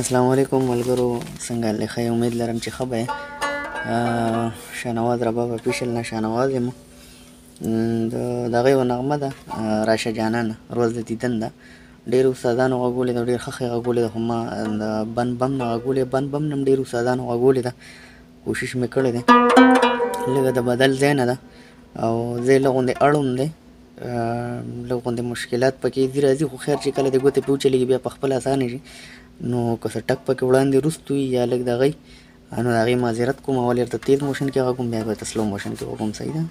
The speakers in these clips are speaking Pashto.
السلام علیکم ملګرو، څنګه حال دی؟ ښه یې، امید لرم چې ښه به یې. شاهنواز رباب افیشل نه شاهنواز یم. د دغه یوه نغمه ده، راشه جانانه، روز د دیدن ده. ډېرو استادانو غږولې ده، ډېر ښه ښې غږولې ده، خو ما د بند بم نه غږولې، بند بم نه هم ډېرو استادانو غږولې ده. کوشش مې کړی دی، لږه د بدل ځای نه ده او ځای لږ غوندې اړوم دی، لږ غوندې مشکلات پکې ځي راځي، خو خیر چې کله د ګوتې پې وچلېږي بیا په خپله اسانه شي. نو که څه ټک پکې وړاندې وروستو وي یا لږ د هغې، نو د هغې معذرت کوم. اول یې ورته تیز موشن کې غږوم، بیا به ورته سلو موشن کې غږوم. صحیح ده؟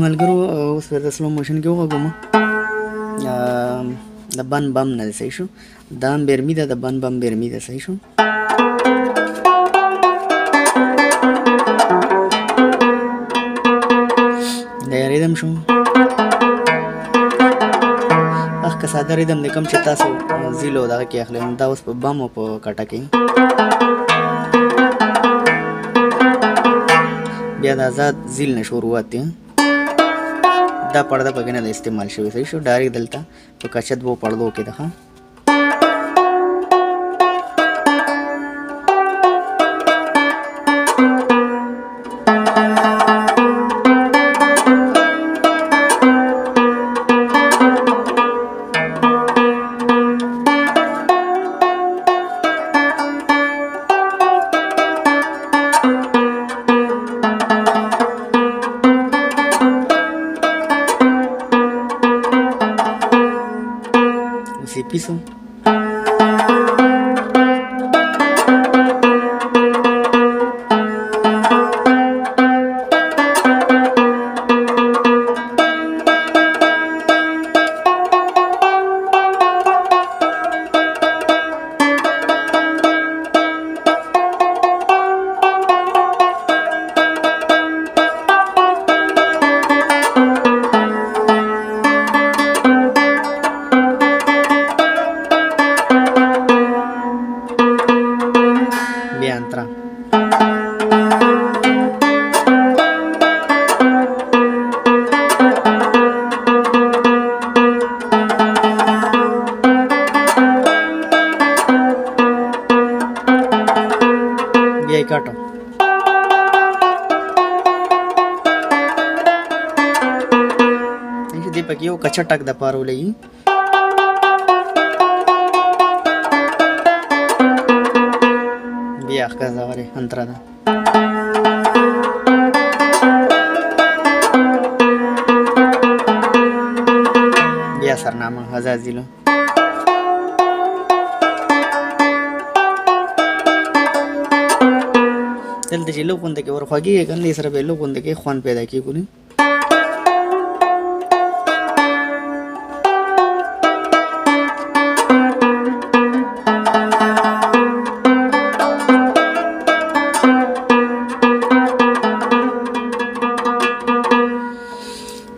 ملګرو، اوس به د سلو موشن کې وغږوم. د بند بم نه دی، صحیح شو. دا هم بیرمي ده، د بند بم بیرمي ده، صحیح شو. دا یې ریدم شو. که ساده ریدم دی کوم چې تاسو زیلو دغه کې اخلئ، دا اوس په بم او په کټه کې. بیا د آزاد زیل نه شروعات دی. دا پرده پکې نه ده استعمال شوی، صحیح شو. ډایرکټ دلته په کچه دوو پردو کې ده. Piso. काटो दीपक यो कच्चा टक द पारो लगी बिया का जावरे अंतरा दा बिया सरनामा हजाजिलो دلته چې لوګون دغه ورخواږي کنه سره به لوګون دغه خوان پیدا کیږي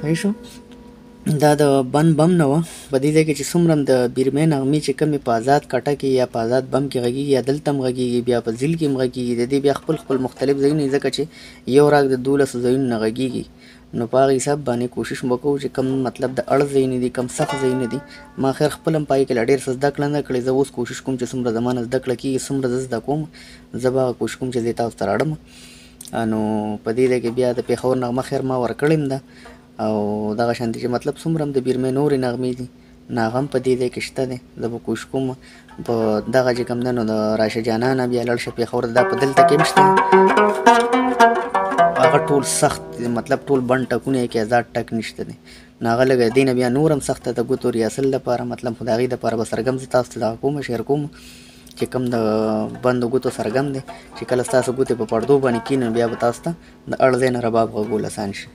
صحیح شو. دا د بند بم نه وه په دې ځای کې چې څومره د بیرمۍ نغمې چې کومې په آزاد کټه کې یا په آزاد بم کې غږیږي یا دلته هم غږیږي بیا په زیل کې هم غږیږي د دې بیا خپل خپل مختلف ځایونه ځکه چې یو راګ د 12 ځایونو نه غږیږي نو په هغه حساب باندې کوشش وکړو چې کم مطلب د اړ ځایونه دي کم سخت ځایونه دي ما خیر خپل هم پای کې لا ډېر څه زده کړه نه کړې زه اوس کوشش کوم چې څومره زما نه زده کړه کېږي څومره زه زده کوم زه به هغه کوشش کوم چې زه تاسو ته راوړم نو په دې ځای کې بیا د پېښور نغمه خیر ما ورکړې هم ده او دغه شانتي چې مطلب څومره هم د بیرمۍ نورې نغمې دي نو هغه هم په دې ځای کې شته دی زه به کوشش کوم په دغه چې کوم دی نو د راشه جانا نه بیا لاړ شه پېښور دا په دلته کې هم شته هغه ټول سخت مطلب ټول بند ټکونه یې کې آزاد ټک نشته دی نو هغه لږ دې نه بیا نور هم سخته د ګوتو ریاصل لپاره مطلب خو د هغې دپاره به سرګم زه تاسو ته دغه کوم شیر کوم چې کوم د بندو ګوتو سرګم دی چې کله ستاسو ګوتې په پردو باندې کښېني بیا به تاسو ته د اړ ځای نه رباب غږول اسان شي